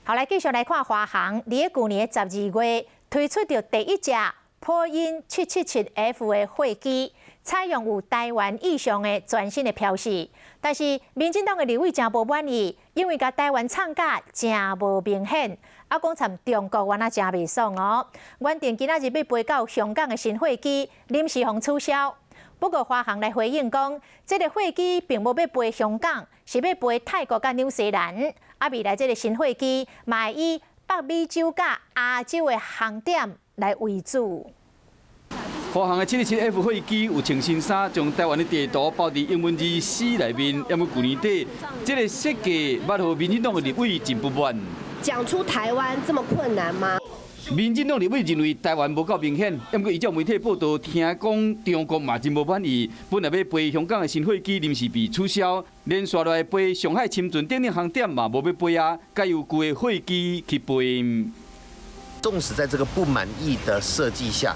好，来继续来看华航，伫去年12月推出着第一架波音777F 的货机，采用有台湾意向的全新的标示。但是民进党的立委真无满意，因为甲台湾厂价真无明显，啊，讲参中国原来真袂爽哦。原定今仔日要飞到香港的新货机，临时互取消。不过华航来回应讲，这个货机并无要飞香港，是要飞泰国甲纽西兰。啊，未来这个新货机嘛以北美洲甲亚洲的航点来为主。华航的777F 货机有穿新衫，将台湾的地图包伫英文字4内面。因为去年底，这个设计捌互民进党的立委真不满。讲出台湾这么困难吗？民进党立委认为台湾无够明显，不过依照媒体报道，听讲中国嘛真无满意，本来要飞香港的新货机临时被取消，连续来飞上海深圳等航点嘛无要飞啊，改由旧的货机去飞。纵使在这个不满意的设计下，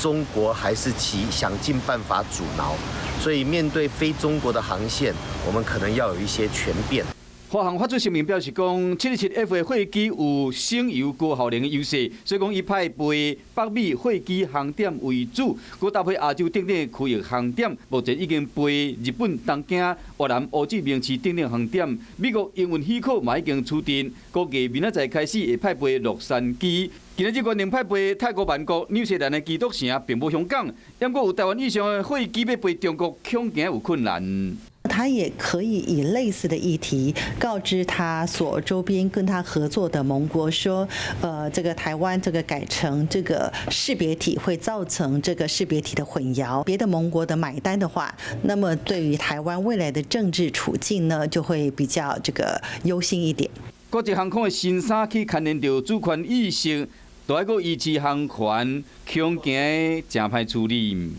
中国还是想尽办法阻挠，所以面对非中国的航线，我们可能要有一些权变。华航发出声明表示，讲777F 的货机有省油高效能的优势，所以讲伊派飞北美货机航点为主，佮搭配亚洲等等区域航点，目前已经飞日本东京、越南乌志明市等等航点。美国英文许可嘛已经取定，估计明仔载开始会派飞洛杉矶。今日决定派飞泰国曼谷、纽西兰的基督城，并无香港，不过有台湾以上的货机要飞中国，恐惊有困难。他也可以以类似的议题告知他所周边跟他合作的盟国说，这个台湾这个改成这个识别体会造成这个识别体的混淆，别的盟国的买单的话，那么对于台湾未来的政治处境呢，就会比较这个忧心一点。国际航空的新衫去牵连到主权意识，都还佫维持航权，恐惊真歹处理。